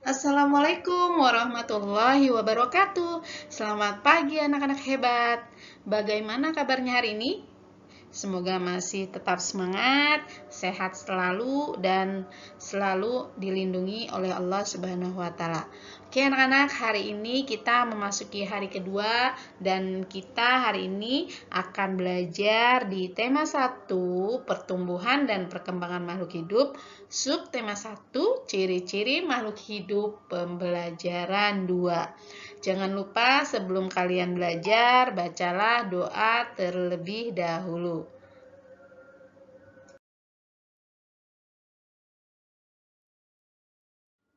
Assalamualaikum warahmatullahi wabarakatuh. Selamat pagi anak-anak hebat. Bagaimana kabarnya hari ini? Semoga masih tetap semangat, sehat selalu, dan selalu dilindungi oleh Allah Subhanahu wa Ta'ala. Oke, anak-anak, hari ini kita memasuki hari kedua, dan kita hari ini akan belajar di tema 1, pertumbuhan dan perkembangan makhluk hidup, subtema 1, ciri-ciri makhluk hidup, pembelajaran 2. Jangan lupa sebelum kalian belajar, bacalah doa terlebih dahulu.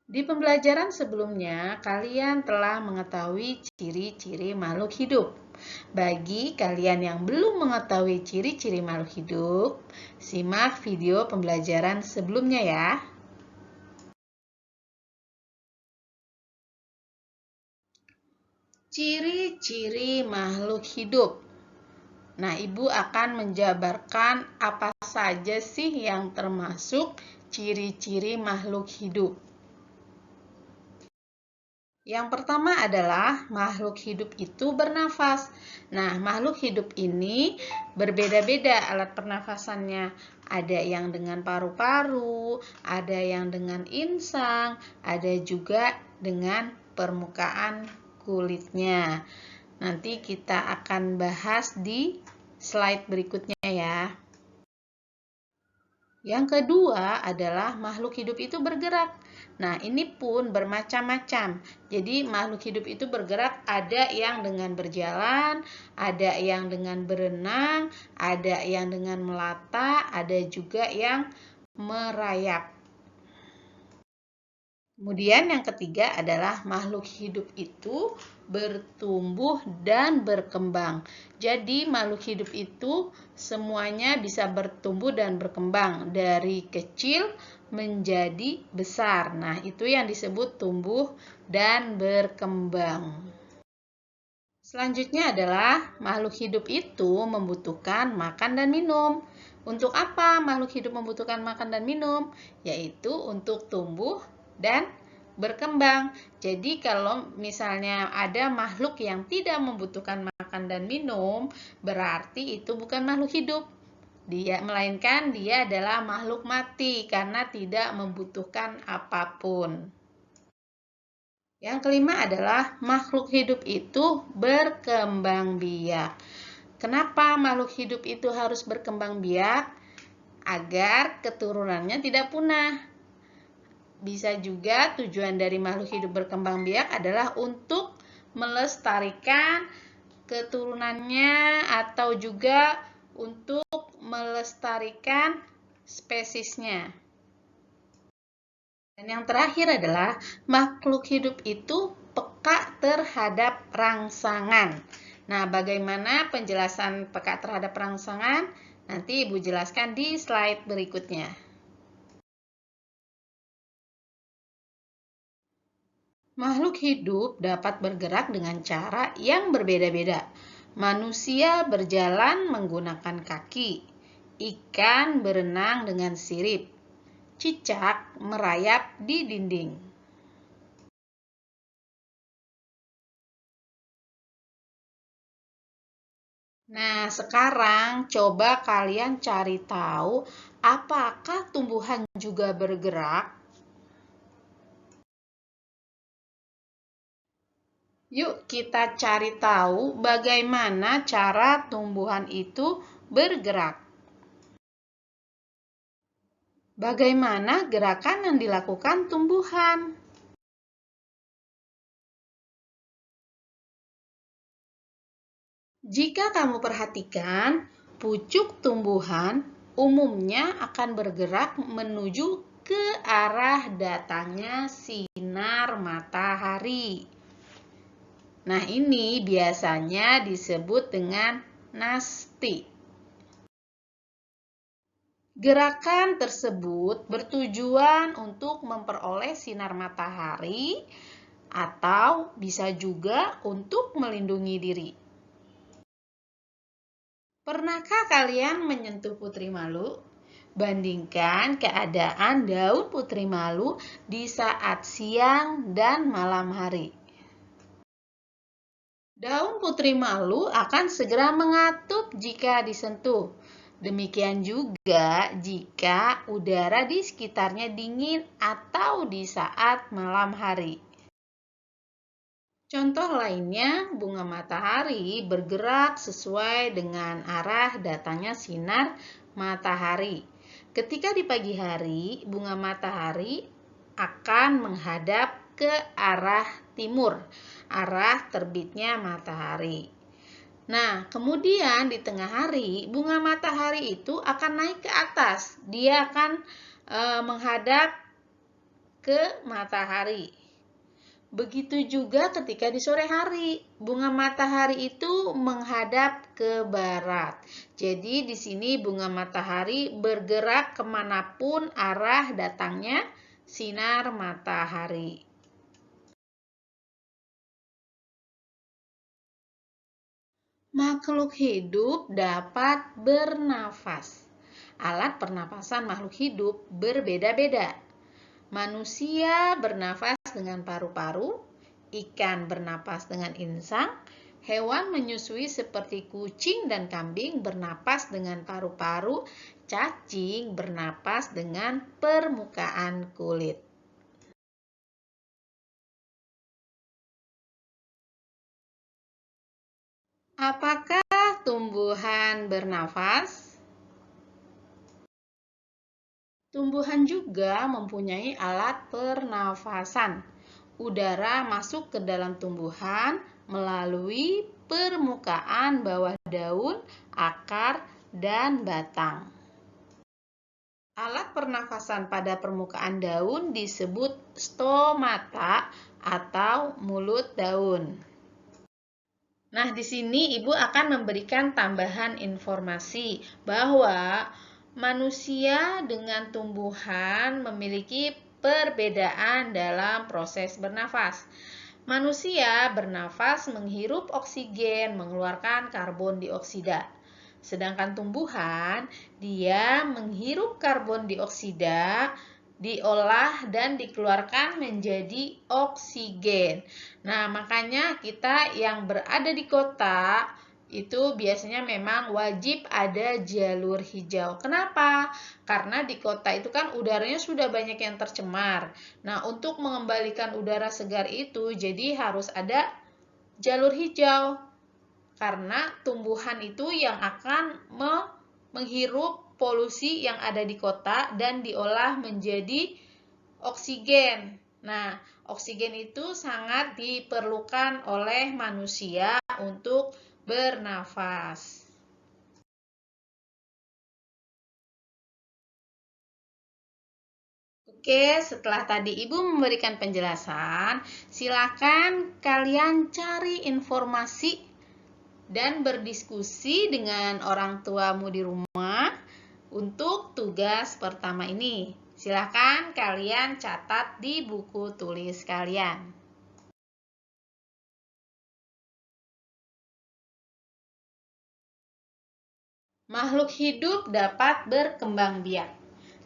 Di pembelajaran sebelumnya, kalian telah mengetahui ciri-ciri makhluk hidup. Bagi kalian yang belum mengetahui ciri-ciri makhluk hidup, simak video pembelajaran sebelumnya ya. Ciri-ciri makhluk hidup. Nah, Ibu akan menjabarkan apa saja sih yang termasuk ciri-ciri makhluk hidup. Yang pertama adalah makhluk hidup itu bernafas. Nah, makhluk hidup ini berbeda-beda alat pernafasannya. Ada yang dengan paru-paru, ada yang dengan insang, ada juga dengan permukaan kulitnya. Nanti kita akan bahas di slide berikutnya ya. Yang kedua adalah makhluk hidup itu bergerak. Nah, ini pun bermacam-macam. Jadi, makhluk hidup itu bergerak, ada yang dengan berjalan, ada yang dengan berenang, ada yang dengan melata, ada juga yang merayap. Kemudian yang ketiga adalah makhluk hidup itu bertumbuh dan berkembang. Jadi makhluk hidup itu semuanya bisa bertumbuh dan berkembang dari kecil menjadi besar. Nah, itu yang disebut tumbuh dan berkembang. Selanjutnya adalah makhluk hidup itu membutuhkan makan dan minum. Untuk apa makhluk hidup membutuhkan makan dan minum? Yaitu untuk tumbuh dan berkembang. Jadi kalau misalnya ada makhluk yang tidak membutuhkan makan dan minum, berarti itu bukan makhluk hidup. Melainkan dia adalah makhluk mati karena tidak membutuhkan apapun. Yang kelima adalah makhluk hidup itu berkembang biak. Kenapa makhluk hidup itu harus berkembang biak? Agar keturunannya tidak punah. Bisa juga tujuan dari makhluk hidup berkembang biak adalah untuk melestarikan keturunannya atau juga untuk melestarikan spesiesnya. Dan yang terakhir adalah makhluk hidup itu peka terhadap rangsangan. Nah, bagaimana penjelasan peka terhadap rangsangan? Nanti Ibu jelaskan di slide berikutnya. Makhluk hidup dapat bergerak dengan cara yang berbeda-beda. Manusia berjalan menggunakan kaki, ikan berenang dengan sirip, cicak merayap di dinding. Nah, sekarang coba kalian cari tahu apakah tumbuhan juga bergerak? Yuk kita cari tahu bagaimana cara tumbuhan itu bergerak. Bagaimana gerakan yang dilakukan tumbuhan? Jika kamu perhatikan, pucuk tumbuhan umumnya akan bergerak menuju ke arah datangnya sinar matahari. Nah, ini biasanya disebut dengan nasti. Gerakan tersebut bertujuan untuk memperoleh sinar matahari atau bisa juga untuk melindungi diri. Pernahkah kalian menyentuh putri malu? Bandingkan keadaan daun putri malu di saat siang dan malam hari. Daun putri malu akan segera mengatup jika disentuh. Demikian juga jika udara di sekitarnya dingin atau di saat malam hari. Contoh lainnya, bunga matahari bergerak sesuai dengan arah datangnya sinar matahari. Ketika di pagi hari, bunga matahari akan menghadap ke arah timur, arah terbitnya matahari. Nah, kemudian di tengah hari, bunga matahari itu akan naik ke atas. Dia akan menghadap ke matahari. Begitu juga ketika di sore hari, bunga matahari itu menghadap ke barat. Jadi di sini bunga matahari bergerak kemanapun arah datangnya sinar matahari. Makhluk hidup dapat bernafas. Alat pernapasan makhluk hidup berbeda-beda. Manusia bernafas dengan paru-paru, ikan bernapas dengan insang, hewan menyusui seperti kucing dan kambing bernapas dengan paru-paru, cacing bernapas dengan permukaan kulit. Apakah tumbuhan bernafas? Tumbuhan juga mempunyai alat pernafasan. Udara masuk ke dalam tumbuhan melalui permukaan bawah daun, akar, dan batang. Alat pernafasan pada permukaan daun disebut stomata atau mulut daun. Nah, di sini Ibu akan memberikan tambahan informasi bahwa manusia dengan tumbuhan memiliki perbedaan dalam proses bernafas. Manusia bernafas menghirup oksigen, mengeluarkan karbon dioksida. Sedangkan tumbuhan, dia menghirup karbon dioksida, diolah dan dikeluarkan menjadi oksigen. Nah, makanya kita yang berada di kota itu biasanya memang wajib ada jalur hijau. Kenapa? Karena di kota itu kan udaranya sudah banyak yang tercemar. Nah, untuk mengembalikan udara segar itu jadi harus ada jalur hijau. Karena tumbuhan itu yang akan menghirup polusi yang ada di kota dan diolah menjadi oksigen. Nah, oksigen itu sangat diperlukan oleh manusia untuk bernafas. Oke, setelah tadi Ibu memberikan penjelasan, silakan kalian cari informasi dan berdiskusi dengan orang tuamu di rumah untuk tugas pertama ini. Silakan kalian catat di buku tulis kalian. Makhluk hidup dapat berkembang biak.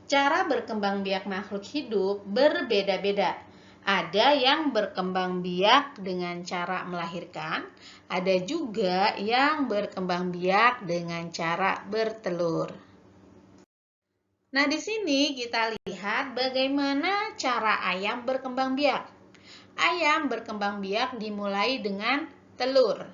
Cara berkembang biak makhluk hidup berbeda-beda. Ada yang berkembang biak dengan cara melahirkan, ada juga yang berkembang biak dengan cara bertelur. Nah, di sini kita lihat bagaimana cara ayam berkembang biak. Ayam berkembang biak dimulai dengan telur.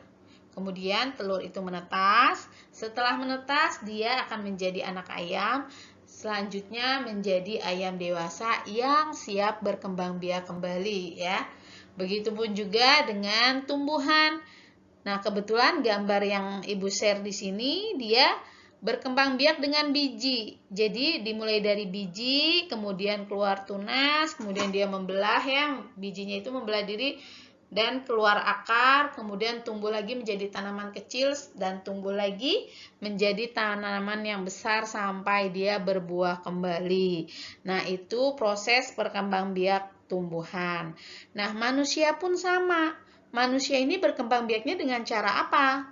Kemudian telur itu menetas. Setelah menetas, dia akan menjadi anak ayam. Selanjutnya menjadi ayam dewasa yang siap berkembang biak kembali ya. Begitupun juga dengan tumbuhan. Nah, kebetulan gambar yang Ibu share di sini dia berkembang biak dengan biji. Jadi dimulai dari biji, kemudian keluar tunas, kemudian dia membelah ya, bijinya itu membelah diri dan keluar akar, kemudian tumbuh lagi menjadi tanaman kecil dan tumbuh lagi menjadi tanaman yang besar sampai dia berbuah kembali. Nah, itu proses berkembang biak tumbuhan. Nah, manusia pun sama. Manusia ini berkembang biaknya dengan cara apa?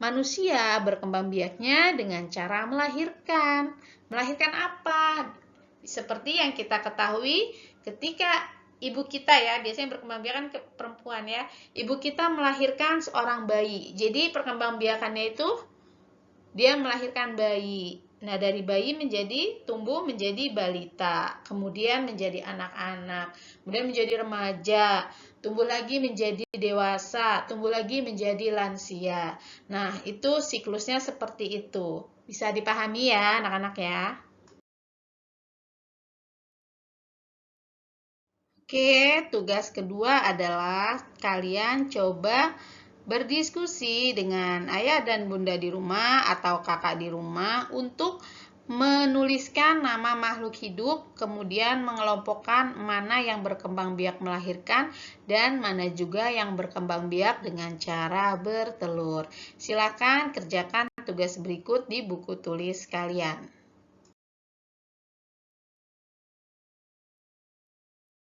Manusia berkembang biaknya dengan cara melahirkan. Melahirkan apa? Seperti yang kita ketahui ketika ibu kita ya, biasanya berkembang biak kan ke perempuan ya. Ibu kita melahirkan seorang bayi. Jadi perkembangbiakannya itu dia melahirkan bayi. Nah, dari bayi tumbuh menjadi balita, kemudian menjadi anak-anak, kemudian menjadi remaja, tumbuh lagi menjadi dewasa, tumbuh lagi menjadi lansia. Nah, itu siklusnya seperti itu. Bisa dipahami ya, anak-anak ya. Oke, tugas kedua adalah kalian coba berdiskusi dengan ayah dan bunda di rumah atau kakak di rumah untuk menuliskan nama makhluk hidup, kemudian mengelompokkan mana yang berkembang biak melahirkan dan mana juga yang berkembang biak dengan cara bertelur. Silakan kerjakan tugas berikut di buku tulis kalian.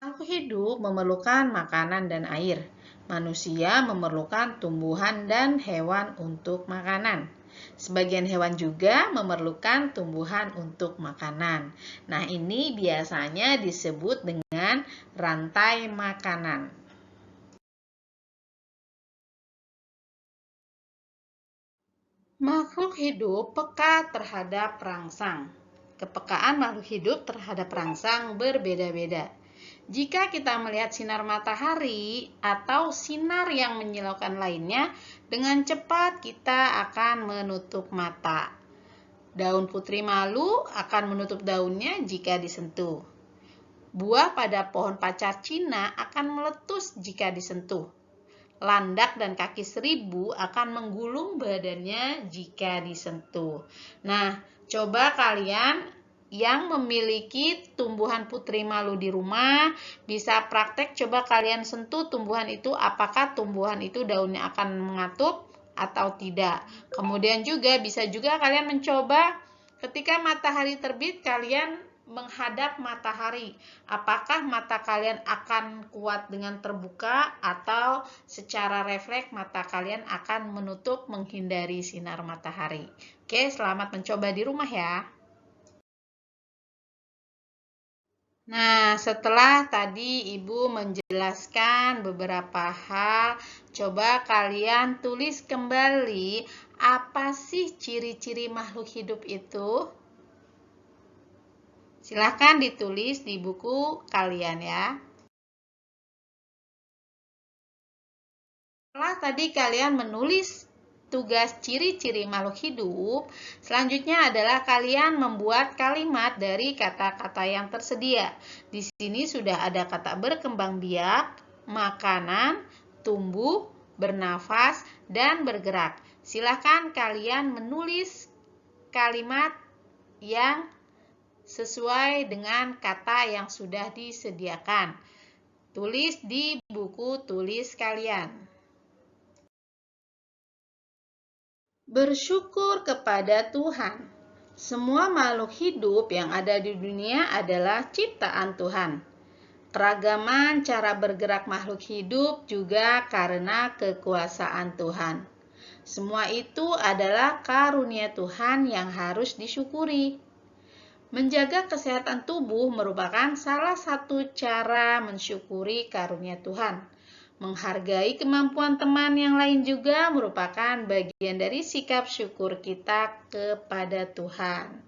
Makhluk hidup memerlukan makanan dan air. Manusia memerlukan tumbuhan dan hewan untuk makanan. Sebagian hewan juga memerlukan tumbuhan untuk makanan. Nah, ini biasanya disebut dengan rantai makanan. Makhluk hidup peka terhadap rangsang. Kepekaan makhluk hidup terhadap rangsang berbeda-beda. Jika kita melihat sinar matahari atau sinar yang menyilaukan lainnya, dengan cepat kita akan menutup mata. Daun putri malu akan menutup daunnya jika disentuh. Buah pada pohon pacar Cina akan meletus jika disentuh. Landak dan kaki seribu akan menggulung badannya jika disentuh. Nah, coba kalian yang memiliki tumbuhan putri malu di rumah bisa praktek, coba kalian sentuh tumbuhan itu, apakah tumbuhan itu daunnya akan mengatup atau tidak. Kemudian juga bisa juga kalian mencoba ketika matahari terbit, kalian menghadap matahari. Apakah mata kalian akan kuat dengan terbuka atau secara refleks mata kalian akan menutup menghindari sinar matahari. Oke, selamat mencoba di rumah ya. Nah, setelah tadi Ibu menjelaskan beberapa hal, coba kalian tulis kembali apa sih ciri-ciri makhluk hidup itu? Silahkan ditulis di buku kalian ya. Setelah tadi kalian menulis tugas ciri-ciri makhluk hidup, selanjutnya adalah kalian membuat kalimat dari kata-kata yang tersedia. Di sini sudah ada kata berkembang biak, makanan, tumbuh, bernafas, dan bergerak. Silakan kalian menulis kalimat yang sesuai dengan kata yang sudah disediakan. Tulis di buku tulis kalian. Bersyukur kepada Tuhan. Semua makhluk hidup yang ada di dunia adalah ciptaan Tuhan. Keragaman cara bergerak makhluk hidup juga karena kekuasaan Tuhan. Semua itu adalah karunia Tuhan yang harus disyukuri. Menjaga kesehatan tubuh merupakan salah satu cara mensyukuri karunia Tuhan. Menghargai kemampuan teman yang lain juga merupakan bagian dari sikap syukur kita kepada Tuhan.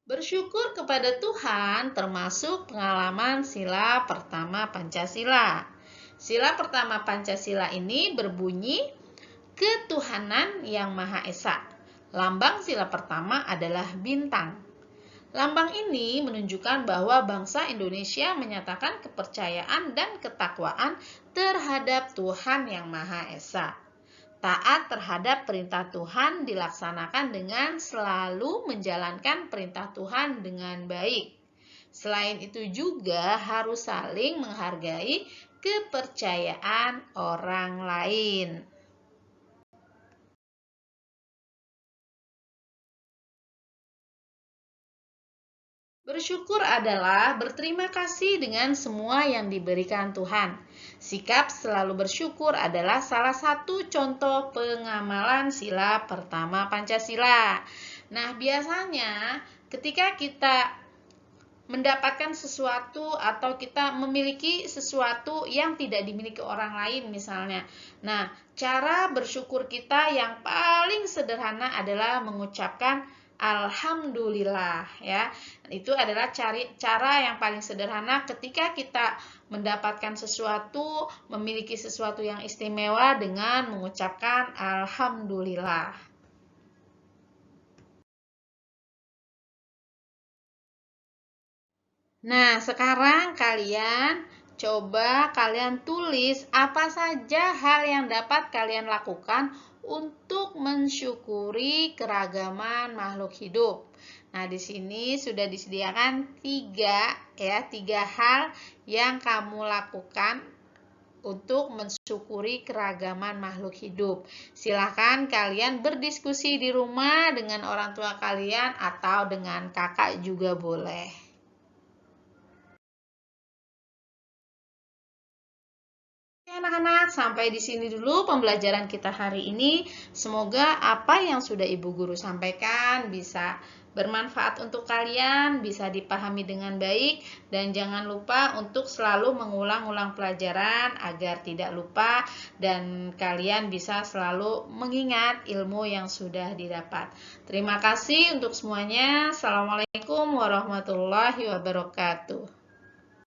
Bersyukur kepada Tuhan termasuk pengalaman sila pertama Pancasila. Sila pertama Pancasila ini berbunyi ketuhanan yang Maha Esa. Lambang sila pertama adalah bintang. Lambang ini menunjukkan bahwa bangsa Indonesia menyatakan kepercayaan dan ketakwaan terhadap Tuhan yang Maha Esa. Taat terhadap perintah Tuhan dilaksanakan dengan selalu menjalankan perintah Tuhan dengan baik. Selain itu juga harus saling menghargai kepercayaan orang lain. Bersyukur adalah berterima kasih dengan semua yang diberikan Tuhan. Sikap selalu bersyukur adalah salah satu contoh pengamalan sila pertama Pancasila. Nah, biasanya ketika kita mendapatkan sesuatu atau kita memiliki sesuatu yang tidak dimiliki orang lain misalnya. Nah, cara bersyukur kita yang paling sederhana adalah mengucapkan alhamdulillah ya. Itu adalah cara yang paling sederhana ketika kita mendapatkan sesuatu, memiliki sesuatu yang istimewa dengan mengucapkan alhamdulillah. Nah, sekarang coba kalian tulis apa saja hal yang dapat kalian lakukan untuk mensyukuri keragaman makhluk hidup. Nah, di sini sudah disediakan tiga hal yang kamu lakukan untuk mensyukuri keragaman makhluk hidup. Silahkan kalian berdiskusi di rumah dengan orang tua kalian atau dengan kakak juga boleh. Anak-anak, sampai di sini dulu pembelajaran kita hari ini. Semoga apa yang sudah Ibu Guru sampaikan bisa bermanfaat untuk kalian, bisa dipahami dengan baik, dan jangan lupa untuk selalu mengulang-ulang pelajaran agar tidak lupa dan kalian bisa selalu mengingat ilmu yang sudah didapat. Terima kasih untuk semuanya. Assalamualaikum warahmatullahi wabarakatuh.